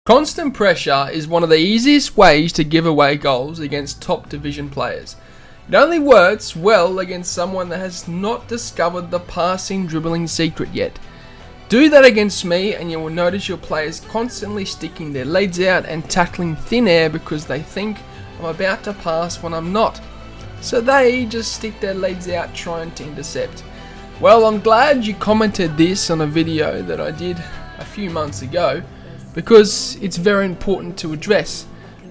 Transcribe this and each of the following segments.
Constant pressure is one of the easiest ways to give away goals against top division players. It only works well against someone that has not discovered the passing dribbling secret yet. Do that against me and you will notice your players constantly sticking their legs out and tackling thin air because they think I'm about to pass when I'm not. So they just stick their legs out trying to intercept. Well, I'm glad you commented this on a video that I did a few months ago, because it's very important to address.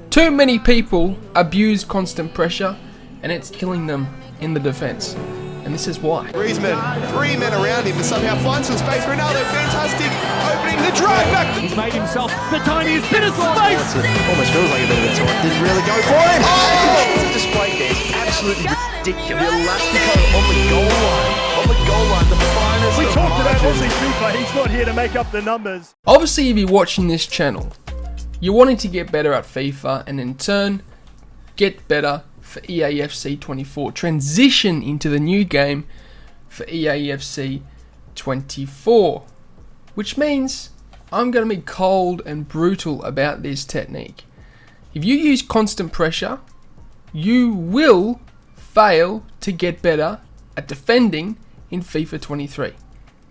Too many people abuse constant pressure and it's killing them in the defence. And this is why. Griezmann, 3 men around him and somehow finds some space. Ronaldo, fantastic, opening the drive back. He's made himself the tiniest bit of space. Almost feels like a bit of a taunt. Didn't really go for him. Oh! The display there is absolutely ridiculous. The Elastico on the goal line. On the goal line, the finest. We of talked about margins. Aussie FIFA. He's not here to make up the numbers. Obviously, if you're watching this channel, you're wanting to get better at FIFA and in turn, get better for EAFC 24. Transition into the new game for EAFC 24. Which means I'm going to be cold and brutal about this technique. If you use constant pressure, you will fail to get better at defending in FIFA 23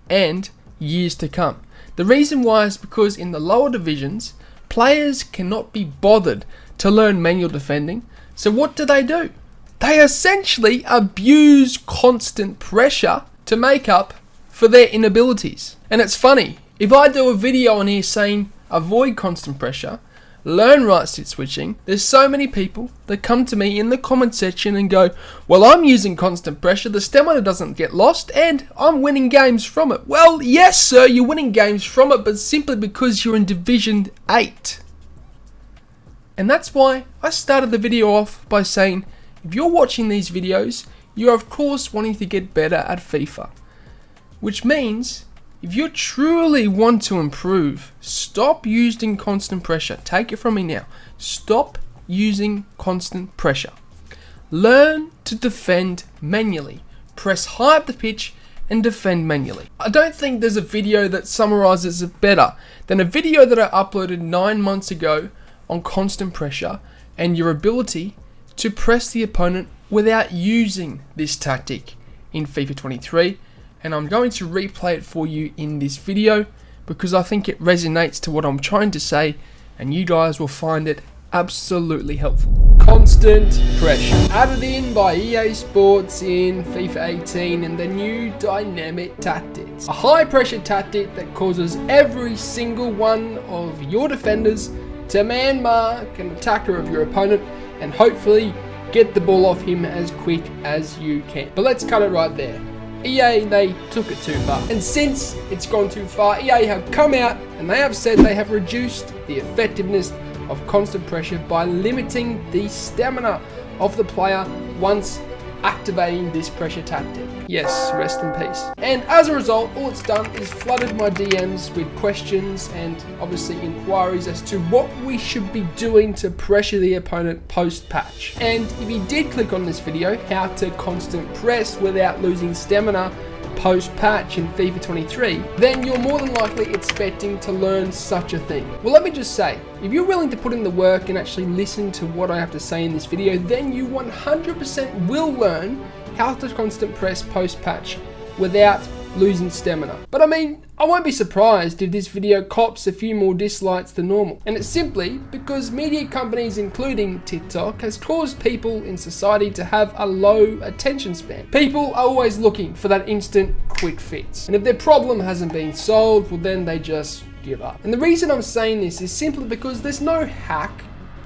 and years to come. The reason why is because in the lower divisions, players cannot be bothered to learn manual defending. So what do? They essentially abuse constant pressure to make up for their inabilities. And it's funny, if I do a video on here saying avoid constant pressure, learn right sit switching, there's so many people that come to me in the comment section and go, well, I'm using constant pressure, the stamina doesn't get lost and I'm winning games from it. Well, yes sir, you're winning games from it, but simply because you're in Division 8. And that's why I started the video off by saying, if you're watching these videos, you're of course wanting to get better at FIFA. Which means, if you truly want to improve, stop using constant pressure. Take it from me now. Stop using constant pressure. Learn to defend manually. Press high up the pitch and defend manually. I don't think there's a video that summarizes it better than a video that I uploaded 9 months ago on constant pressure and your ability to press the opponent without using this tactic in FIFA 23. And I'm going to replay it for you in this video because I think it resonates to what I'm trying to say and you guys will find it absolutely helpful. Constant pressure. Added in by EA Sports in FIFA 18 and the new dynamic tactics. A high pressure tactic that causes every single one of your defenders to man mark an attacker of your opponent and hopefully get the ball off him as quick as you can. But let's cut it right there. EA, they took it too far. And since it's gone too far, EA have come out and they have said they have reduced the effectiveness of constant pressure by limiting the stamina of the player once activating this pressure tactic. Yes, rest in peace. And as a result, all it's done is flooded my DMs with questions and obviously inquiries as to what we should be doing to pressure the opponent post-patch. And if you did click on this video, how to constant press without losing stamina post-patch in FIFA 23, then you're more than likely expecting to learn such a thing. Well, let me just say, if you're willing to put in the work and actually listen to what I have to say in this video, then you 100% will learn how to constant press post-patch without losing stamina. But I mean, I won't be surprised if this video cops a few more dislikes than normal. And it's simply because media companies, including TikTok, has caused people in society to have a low attention span. People are always looking for that instant quick fix. And if their problem hasn't been solved, well then they just give up. And the reason I'm saying this is simply because there's no hack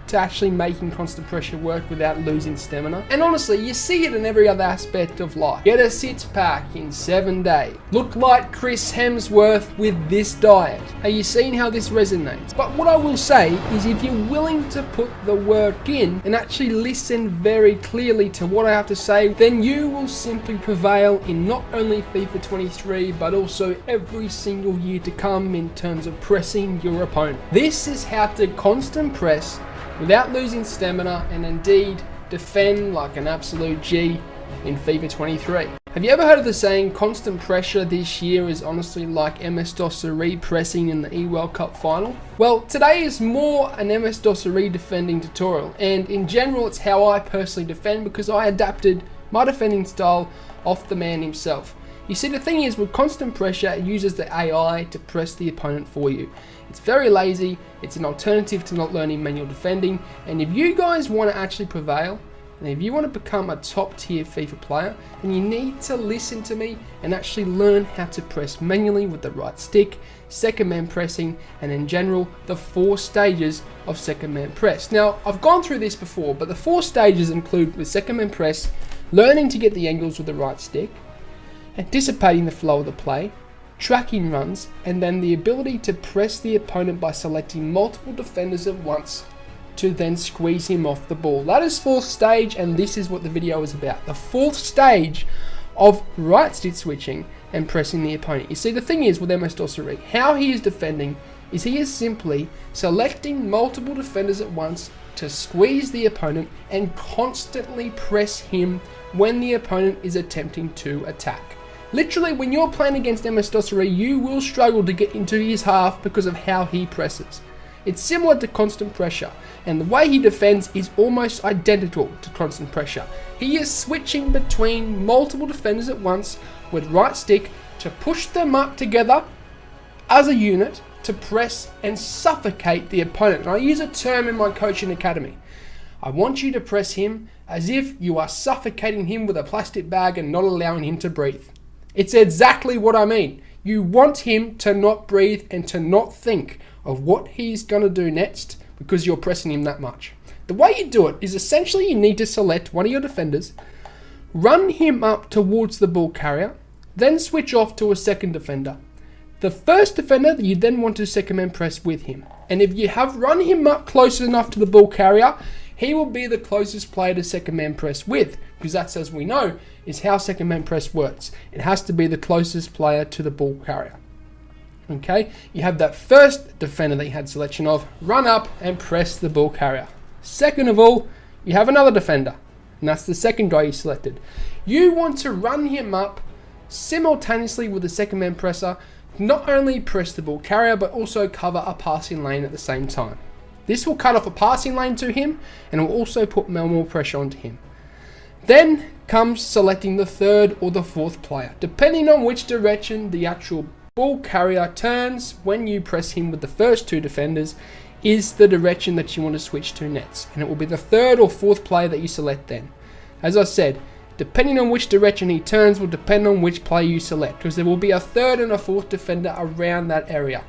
to actually making constant pressure work without losing stamina. And honestly, you see it in every other aspect of life. Get a six-pack in 7 days. Look like Chris Hemsworth with this diet. Are you seeing how this resonates? But what I will say is if you're willing to put the work in and actually listen very clearly to what I have to say, then you will simply prevail in not only FIFA 23, but also every single year to come in terms of pressing your opponent. This is how to constant press without losing stamina and indeed defend like an absolute G in FIFA 23. Have you ever heard of the saying, constant pressure this year is honestly like MS-DOS pressing in the E-World Cup final? Well, today is more an MS-DOS defending tutorial, and in general it's how I personally defend because I adapted my defending style off the man himself. You see, the thing is, with constant pressure, it uses the AI to press the opponent for you. It's very lazy, it's an alternative to not learning manual defending, and if you guys want to actually prevail, and if you want to become a top tier FIFA player, then you need to listen to me and actually learn how to press manually with the right stick, second man pressing, and in general, the 4 stages of second man press. Now, I've gone through this before, but the 4 stages include with second man press, learning to get the angles with the right stick, anticipating the flow of the play, tracking runs, and then the ability to press the opponent by selecting multiple defenders at once to then squeeze him off the ball. That is 4th stage, and this is what the video is about. The 4th stage of right stick switching and pressing the opponent. You see, the thing is with MS-DOS, how he is defending is he is simply selecting multiple defenders at once to squeeze the opponent and constantly press him when the opponent is attempting to attack. Literally, when you're playing against MS-DOS, you will struggle to get into his half because of how he presses. It's similar to constant pressure, and the way he defends is almost identical to constant pressure. He is switching between multiple defenders at once with right stick to push them up together as a unit to press and suffocate the opponent. And I use a term in my coaching academy. I want you to press him as if you are suffocating him with a plastic bag and not allowing him to breathe. It's exactly what I mean. You want him to not breathe and to not think of what he's going to do next because you're pressing him that much. The way you do it is essentially you need to select one of your defenders, run him up towards the ball carrier, then switch off to a second defender. The first defender, you then want to second man press with him. And if you have run him up close enough to the ball carrier, he will be the closest player to second man press with, because that's, as we know, is how second man press works. It has to be the closest player to the ball carrier. Okay, you have that first defender that you had selection of, run up and press the ball carrier. Second of all, you have another defender, and that's the second guy you selected. You want to run him up simultaneously with the second man presser, not only press the ball carrier, but also cover a passing lane at the same time. This will cut off a passing lane to him, and will also put more pressure onto him. Then comes selecting the third or the fourth player, depending on which direction the actual ball carrier turns when you press him with the first 2 defenders is the direction that you want to switch to next, and it will be the third or fourth player that you select then. As I said, depending on which direction he turns will depend on which player you select, because there will be a third and a fourth defender around that area.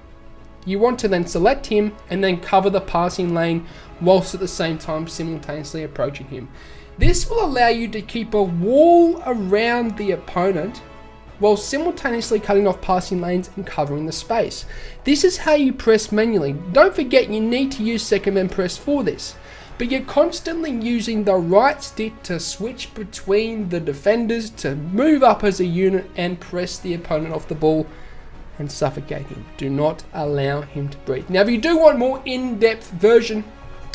You want to then select him and then cover the passing lane whilst at the same time simultaneously approaching him. This will allow you to keep a wall around the opponent while simultaneously cutting off passing lanes and covering the space. This is how you press manually. Don't forget, you need to use second man press for this, but you're constantly using the right stick to switch between the defenders to move up as a unit and press the opponent off the ball and suffocate him. Do not allow him to breathe. Now, if you do want more in-depth version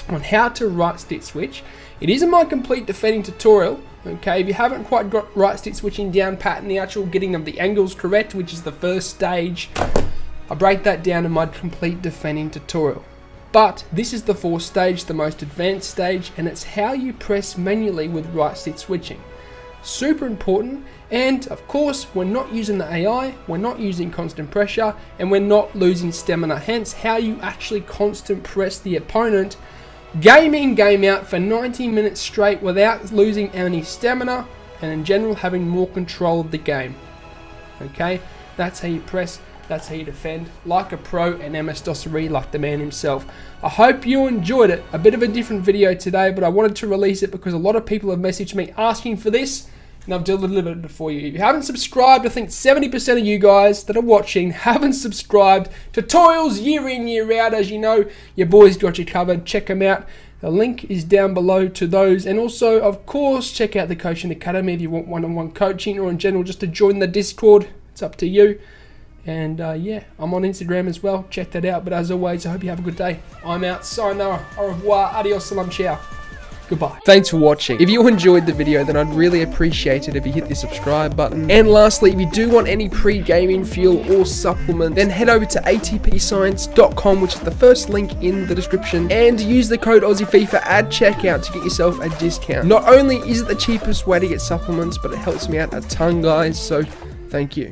on how to right stick switch, it is in my complete defending tutorial. Okay, if you haven't quite got right stick switching down pat and the actual getting of the angles correct, which is the first stage, I break that down in my complete defending tutorial. But this is the 4th stage, the most advanced stage, and it's how you press manually with right stick switching. Super important, and of course we're not using the AI, we're not using constant pressure, and we're not losing stamina, hence how you actually constant press the opponent game in, game out for 90 minutes straight without losing any stamina, and in general having more control of the game. Okay, that's how you press, that's how you defend, like a pro and MS-DOS like the man himself. I hope you enjoyed it. A bit of a different video today, but I wanted to release it because a lot of people have messaged me asking for this, and I've delivered it for you. If you haven't subscribed, I think 70% of you guys that are watching haven't subscribed. Tutorials year in, year out, as you know, your boys got you covered. Check them out. The link is down below to those. And also, of course, check out the Coaching Academy if you want one-on-one coaching, or in general just to join the Discord. It's up to you. And yeah, I'm on Instagram as well. Check that out. But as always, I hope you have a good day. I'm out. Sayonara. Au revoir. Adios. Salam. Ciao. Goodbye. Thanks for watching. If you enjoyed the video, then I'd really appreciate it if you hit the subscribe button. And lastly, if you do want any pre-gaming fuel or supplement, then head over to atpscience.com, which is the first link in the description, and use the code AussieFIFA at checkout to get yourself a discount. Not only is it the cheapest way to get supplements, but it helps me out a ton, guys, so thank you.